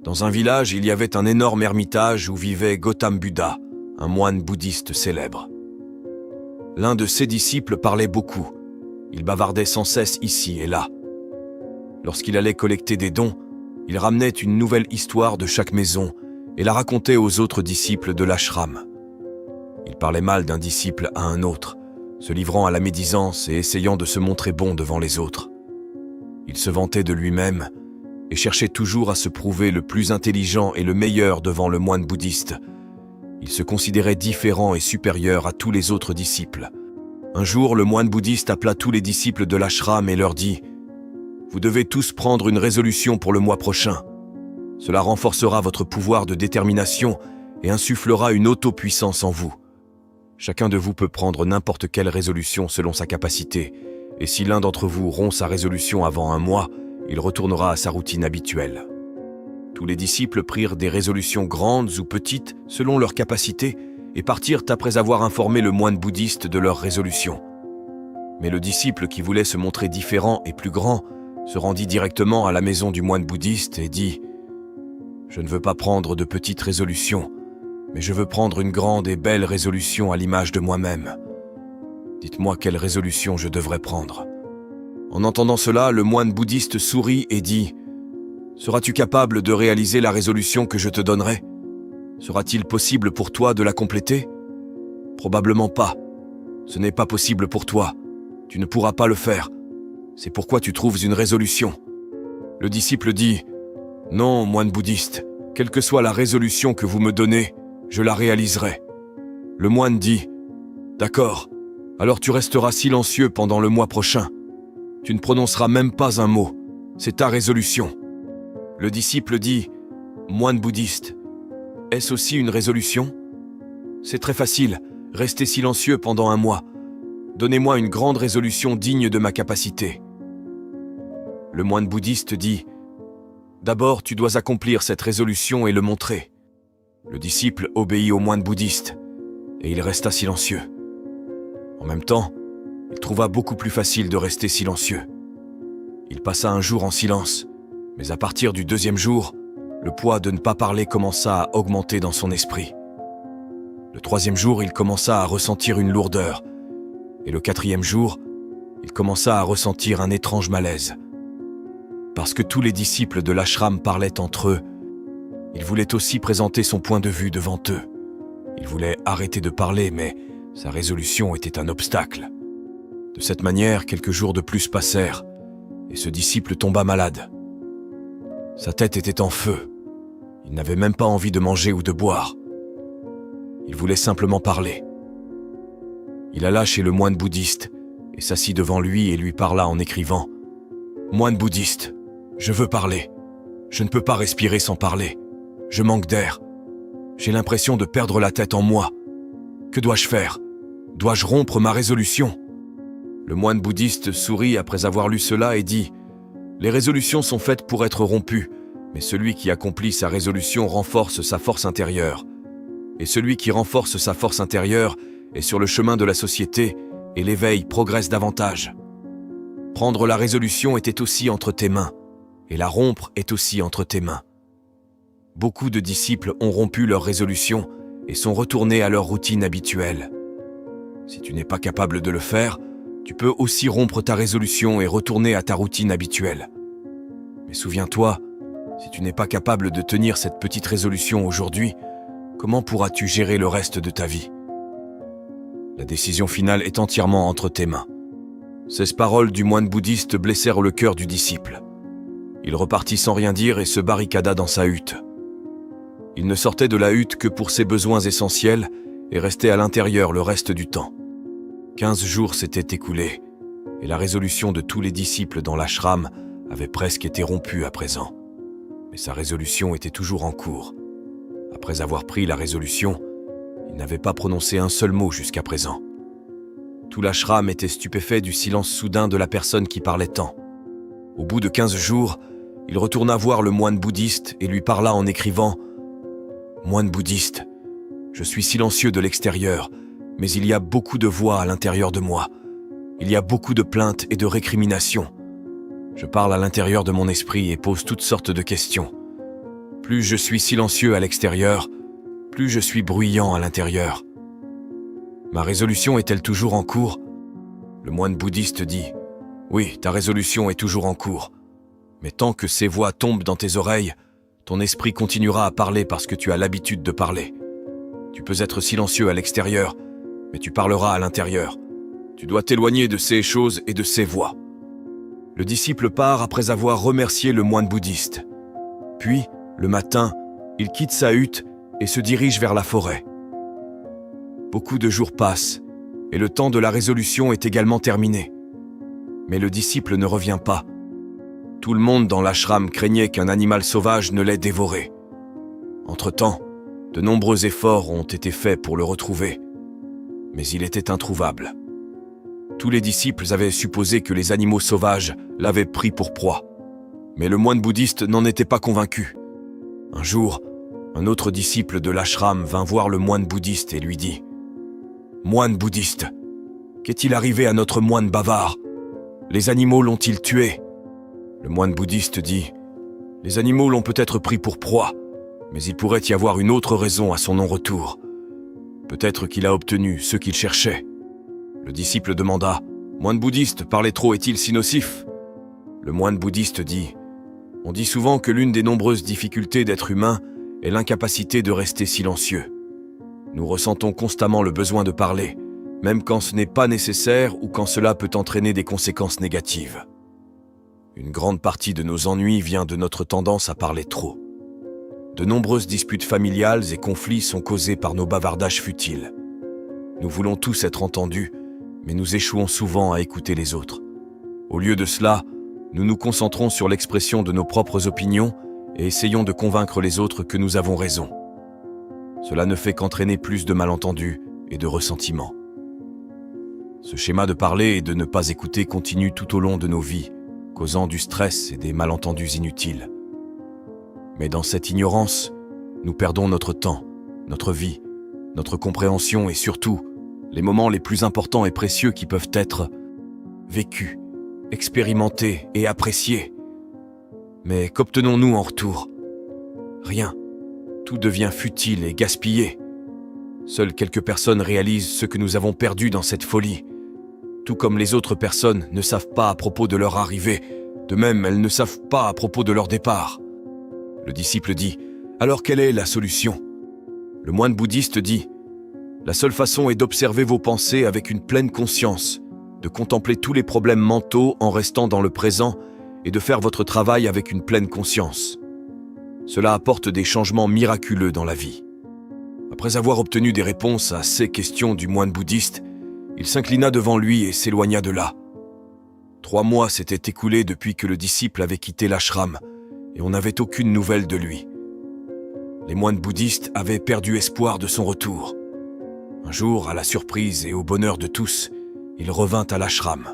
Dans un village, il y avait un énorme ermitage où vivait Gautam Buddha, un moine bouddhiste célèbre. L'un de ses disciples parlait beaucoup. Il bavardait sans cesse ici et là. Lorsqu'il allait collecter des dons, il ramenait une nouvelle histoire de chaque maison et la racontait aux autres disciples de l'ashram. Il parlait mal d'un disciple à un autre, se livrant à la médisance et essayant de se montrer bon devant les autres. Il se vantait de lui-même et cherchait toujours à se prouver le plus intelligent et le meilleur devant le moine bouddhiste. Il se considérait différent et supérieur à tous les autres disciples. Un jour, le moine bouddhiste appela tous les disciples de l'ashram et leur dit « Vous devez tous prendre une résolution pour le mois prochain. Cela renforcera votre pouvoir de détermination et insufflera une autopuissance en vous. Chacun de vous peut prendre n'importe quelle résolution selon sa capacité, et si l'un d'entre vous rompt sa résolution avant un mois, il retournera à sa routine habituelle. » Tous les disciples prirent des résolutions grandes ou petites selon leur capacité et partirent après avoir informé le moine bouddhiste de leurs résolutions. Mais le disciple qui voulait se montrer différent et plus grand se rendit directement à la maison du moine bouddhiste et dit « Je ne veux pas prendre de petites résolutions, mais je veux prendre une grande et belle résolution à l'image de moi-même. Dites-moi quelle résolution je devrais prendre. » En entendant cela, le moine bouddhiste sourit et dit « Seras-tu capable de réaliser la résolution que je te donnerai ? Sera-t-il possible pour toi de la compléter ? Probablement pas. Ce n'est pas possible pour toi. Tu ne pourras pas le faire. C'est pourquoi tu trouves une résolution. » Le disciple dit « Non, moine bouddhiste, quelle que soit la résolution que vous me donnez, je la réaliserai. » Le moine dit « D'accord, alors tu resteras silencieux pendant le mois prochain. Tu ne prononceras même pas un mot. C'est ta résolution. » Le disciple dit « Moine bouddhiste, est-ce aussi une résolution ? C'est très facile, restez silencieux pendant un mois. Donnez-moi une grande résolution digne de ma capacité. » Le moine bouddhiste dit « D'abord, tu dois accomplir cette résolution et le montrer. » Le disciple obéit au moine bouddhiste et il resta silencieux. En même temps, il trouva beaucoup plus facile de rester silencieux. Il passa un jour en silence, mais à partir du deuxième jour, le poids de ne pas parler commença à augmenter dans son esprit. Le troisième jour, il commença à ressentir une lourdeur, et le quatrième jour, il commença à ressentir un étrange malaise. Parce que tous les disciples de l'ashram parlaient entre eux, il voulait aussi présenter son point de vue devant eux. Il voulait arrêter de parler, mais sa résolution était un obstacle. De cette manière, quelques jours de plus passèrent, et ce disciple tomba malade. Sa tête était en feu. Il n'avait même pas envie de manger ou de boire. Il voulait simplement parler. Il alla chez le moine bouddhiste et s'assit devant lui et lui parla en écrivant « Moine bouddhiste, je veux parler. Je ne peux pas respirer sans parler. Je manque d'air. J'ai l'impression de perdre la tête en moi. Que dois-je faire ? Dois-je rompre ma résolution ?» Le moine bouddhiste sourit après avoir lu cela et dit « Les résolutions sont faites pour être rompues, mais celui qui accomplit sa résolution renforce sa force intérieure. Et celui qui renforce sa force intérieure est sur le chemin de la société et l'éveil progresse davantage. Prendre la résolution était aussi entre tes mains, et la rompre est aussi entre tes mains. » Beaucoup de disciples ont rompu leur résolution et sont retournés à leur routine habituelle. Si tu n'es pas capable de le faire, tu peux aussi rompre ta résolution et retourner à ta routine habituelle. Mais souviens-toi, si tu n'es pas capable de tenir cette petite résolution aujourd'hui, comment pourras-tu gérer le reste de ta vie ? La décision finale est entièrement entre tes mains. Ces paroles du moine bouddhiste blessèrent le cœur du disciple. Il repartit sans rien dire et se barricada dans sa hutte. Il ne sortait de la hutte que pour ses besoins essentiels et restait à l'intérieur le reste du temps. 15 jours s'étaient écoulés et la résolution de tous les disciples dans l'ashram avait presque été rompue à présent. Mais sa résolution était toujours en cours. Après avoir pris la résolution, il n'avait pas prononcé un seul mot jusqu'à présent. Tout l'ashram était stupéfait du silence soudain de la personne qui parlait tant. Au bout de 15 jours, il retourna voir le moine bouddhiste et lui parla en écrivant « Moine bouddhiste, je suis silencieux de l'extérieur, mais il y a beaucoup de voix à l'intérieur de moi. Il y a beaucoup de plaintes et de récriminations. Je parle à l'intérieur de mon esprit et pose toutes sortes de questions. Plus je suis silencieux à l'extérieur, plus je suis bruyant à l'intérieur. Ma résolution est-elle toujours en cours ? Le moine bouddhiste dit « Oui, ta résolution est toujours en cours. Mais tant que ces voix tombent dans tes oreilles, ton esprit continuera à parler parce que tu as l'habitude de parler. Tu peux être silencieux à l'extérieur, mais tu parleras à l'intérieur. Tu dois t'éloigner de ces choses et de ces voix. » Le disciple part après avoir remercié le moine bouddhiste. Puis, le matin, il quitte sa hutte et se dirige vers la forêt. Beaucoup de jours passent, et le temps de la résolution est également terminé. Mais le disciple ne revient pas. Tout le monde dans l'ashram craignait qu'un animal sauvage ne l'ait dévoré. Entre-temps, de nombreux efforts ont été faits pour le retrouver, mais il était introuvable. Tous les disciples avaient supposé que les animaux sauvages l'avaient pris pour proie, mais le moine bouddhiste n'en était pas convaincu. Un jour, un autre disciple de l'ashram vint voir le moine bouddhiste et lui dit « Moine bouddhiste, qu'est-il arrivé à notre moine bavard? Les animaux l'ont-ils tué ?» Le moine bouddhiste dit « Les animaux l'ont peut-être pris pour proie, mais il pourrait y avoir une autre raison à son non-retour. Peut-être qu'il a obtenu ce qu'il cherchait. » Le disciple demanda « Moine bouddhiste, parler trop est-il si nocif ?» Le moine bouddhiste dit « On dit souvent que l'une des nombreuses difficultés d'être humain est l'incapacité de rester silencieux. Nous ressentons constamment le besoin de parler, même quand ce n'est pas nécessaire ou quand cela peut entraîner des conséquences négatives. Une grande partie de nos ennuis vient de notre tendance à parler trop. De nombreuses disputes familiales et conflits sont causés par nos bavardages futiles. Nous voulons tous être entendus, mais nous échouons souvent à écouter les autres. Au lieu de cela, nous nous concentrons sur l'expression de nos propres opinions et essayons de convaincre les autres que nous avons raison. Cela ne fait qu'entraîner plus de malentendus et de ressentiments. Ce schéma de parler et de ne pas écouter continue tout au long de nos vies, causant du stress et des malentendus inutiles. Mais dans cette ignorance, nous perdons notre temps, notre vie, notre compréhension et surtout, les moments les plus importants et précieux qui peuvent être vécus, expérimentés et appréciés. Mais qu'obtenons-nous en retour ? Rien. Tout devient futile et gaspillé. Seules quelques personnes réalisent ce que nous avons perdu dans cette folie. Tout comme les autres personnes ne savent pas à propos de leur arrivée, de même elles ne savent pas à propos de leur départ. Le disciple dit « Alors quelle est la solution ?» Le moine bouddhiste dit « La seule façon est d'observer vos pensées avec une pleine conscience, de contempler tous les problèmes mentaux en restant dans le présent et de faire votre travail avec une pleine conscience. Cela apporte des changements miraculeux dans la vie. » Après avoir obtenu des réponses à ces questions du moine bouddhiste, il s'inclina devant lui et s'éloigna de là. 3 mois s'étaient écoulés depuis que le disciple avait quitté l'ashram et on n'avait aucune nouvelle de lui. Les moines bouddhistes avaient perdu espoir de son retour. Un jour, à la surprise et au bonheur de tous, il revint à l'ashram.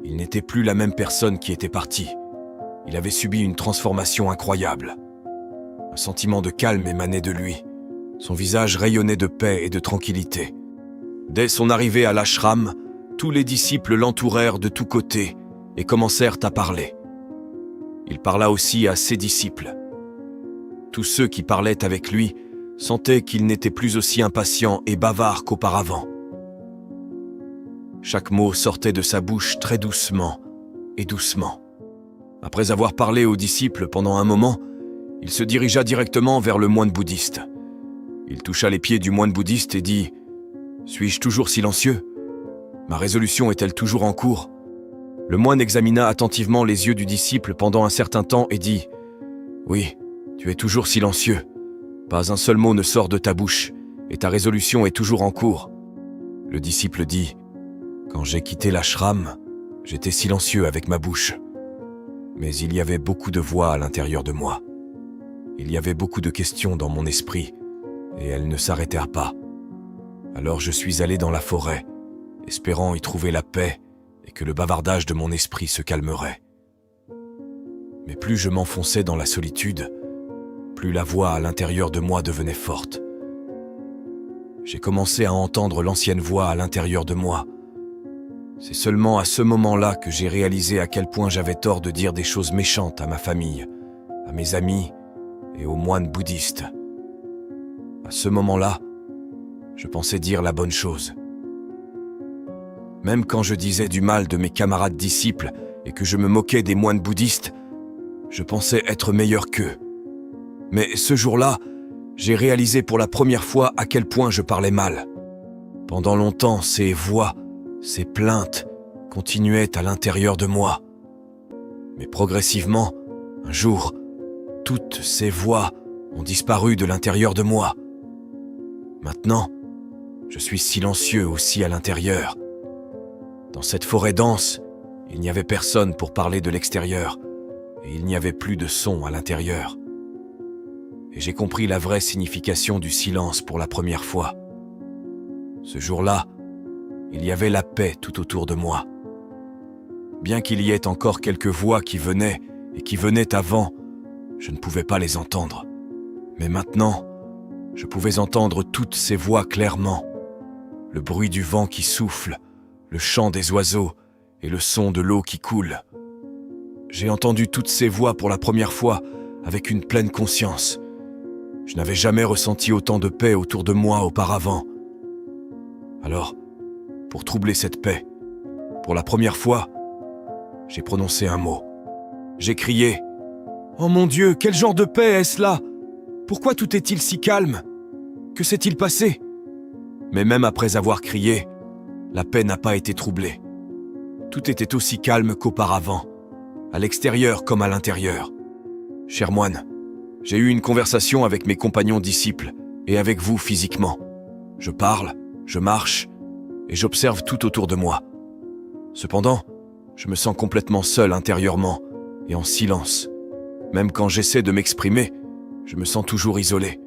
Il n'était plus la même personne qui était partie. Il avait subi une transformation incroyable. Un sentiment de calme émanait de lui. Son visage rayonnait de paix et de tranquillité. Dès son arrivée à l'ashram, tous les disciples l'entourèrent de tous côtés et commencèrent à parler. Il parla aussi à ses disciples. Tous ceux qui parlaient avec lui sentaient qu'il n'était plus aussi impatient et bavard qu'auparavant. Chaque mot sortait de sa bouche très doucement et doucement. Après avoir parlé aux disciples pendant un moment, il se dirigea directement vers le moine bouddhiste. Il toucha les pieds du moine bouddhiste et dit « Suis-je toujours silencieux ? Ma résolution est-elle toujours en cours ?» Le moine examina attentivement les yeux du disciple pendant un certain temps et dit « Oui, tu es toujours silencieux. Pas un seul mot ne sort de ta bouche et ta résolution est toujours en cours. » Le disciple dit « Quand j'ai quitté l'ashram, j'étais silencieux avec ma bouche. Mais il y avait beaucoup de voix à l'intérieur de moi. Il y avait beaucoup de questions dans mon esprit et elles ne s'arrêtèrent pas. Alors je suis allé dans la forêt, espérant y trouver la paix et que le bavardage de mon esprit se calmerait. Mais plus je m'enfonçais dans la solitude, plus la voix à l'intérieur de moi devenait forte. J'ai commencé à entendre l'ancienne voix à l'intérieur de moi. C'est seulement à ce moment-là que j'ai réalisé à quel point j'avais tort de dire des choses méchantes à ma famille, à mes amis et aux moines bouddhistes. À ce moment-là, je pensais dire la bonne chose. Même quand je disais du mal de mes camarades disciples et que je me moquais des moines bouddhistes, je pensais être meilleur qu'eux. Mais ce jour-là, j'ai réalisé pour la première fois à quel point je parlais mal. Pendant longtemps, ces voix, ces plaintes continuaient à l'intérieur de moi. Mais progressivement, un jour, toutes ces voix ont disparu de l'intérieur de moi. Maintenant, je suis silencieux aussi à l'intérieur. Dans cette forêt dense, il n'y avait personne pour parler de l'extérieur, et il n'y avait plus de son à l'intérieur. Et j'ai compris la vraie signification du silence pour la première fois. Ce jour-là, il y avait la paix tout autour de moi. Bien qu'il y ait encore quelques voix qui venaient et qui venaient avant, je ne pouvais pas les entendre. Mais maintenant, je pouvais entendre toutes ces voix clairement. Le bruit du vent qui souffle, le chant des oiseaux et le son de l'eau qui coule. J'ai entendu toutes ces voix pour la première fois avec une pleine conscience. Je n'avais jamais ressenti autant de paix autour de moi auparavant. Alors, pour troubler cette paix, pour la première fois, j'ai prononcé un mot. J'ai crié « Oh mon Dieu, quel genre de paix est-ce là ? Pourquoi tout est-il si calme ? Que s'est-il passé ?» Mais même après avoir crié, la paix n'a pas été troublée. Tout était aussi calme qu'auparavant, à l'extérieur comme à l'intérieur. Cher moine, j'ai eu une conversation avec mes compagnons disciples et avec vous physiquement. Je parle, je marche et j'observe tout autour de moi. Cependant, je me sens complètement seul intérieurement et en silence. Même quand j'essaie de m'exprimer, je me sens toujours isolé.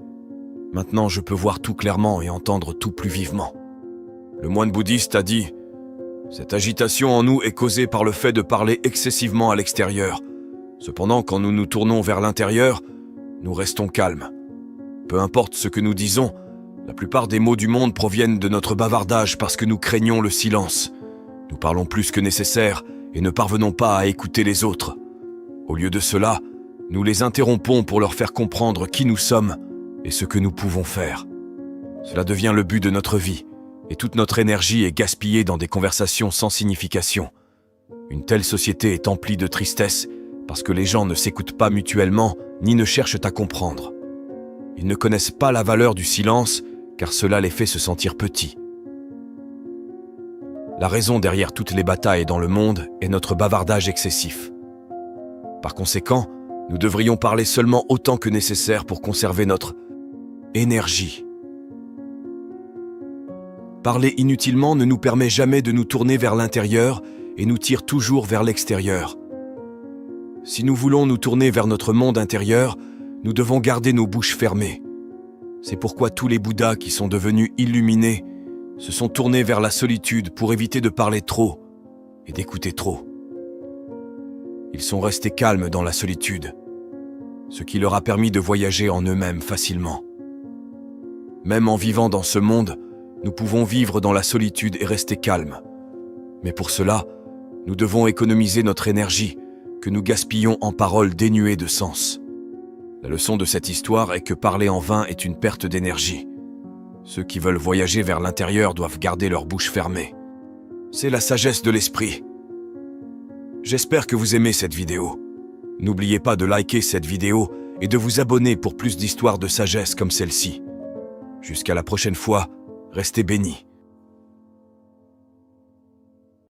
Maintenant, je peux voir tout clairement et entendre tout plus vivement. Le moine bouddhiste a dit « Cette agitation en nous est causée par le fait de parler excessivement à l'extérieur. Cependant, quand nous nous tournons vers l'intérieur, nous restons calmes. Peu importe ce que nous disons, la plupart des mots du monde proviennent de notre bavardage parce que nous craignons le silence. Nous parlons plus que nécessaire et ne parvenons pas à écouter les autres. Au lieu de cela, nous les interrompons pour leur faire comprendre qui nous sommes et ce que nous pouvons faire. Cela devient le but de notre vie, et toute notre énergie est gaspillée dans des conversations sans signification. Une telle société est emplie de tristesse parce que les gens ne s'écoutent pas mutuellement ni ne cherchent à comprendre. Ils ne connaissent pas la valeur du silence car cela les fait se sentir petits. La raison derrière toutes les batailles dans le monde est notre bavardage excessif. Par conséquent, nous devrions parler seulement autant que nécessaire pour conserver notre énergie. Parler inutilement ne nous permet jamais de nous tourner vers l'intérieur et nous tire toujours vers l'extérieur. Si nous voulons nous tourner vers notre monde intérieur, nous devons garder nos bouches fermées. C'est pourquoi tous les Bouddhas qui sont devenus illuminés se sont tournés vers la solitude pour éviter de parler trop et d'écouter trop. Ils sont restés calmes dans la solitude, ce qui leur a permis de voyager en eux-mêmes facilement. Même en vivant dans ce monde, nous pouvons vivre dans la solitude et rester calmes. Mais pour cela, nous devons économiser notre énergie, que nous gaspillons en paroles dénuées de sens. La leçon de cette histoire est que parler en vain est une perte d'énergie. Ceux qui veulent voyager vers l'intérieur doivent garder leur bouche fermée. C'est la sagesse de l'esprit. J'espère que vous aimez cette vidéo. N'oubliez pas de liker cette vidéo et de vous abonner pour plus d'histoires de sagesse comme celle-ci. Jusqu'à la prochaine fois, restez bénis.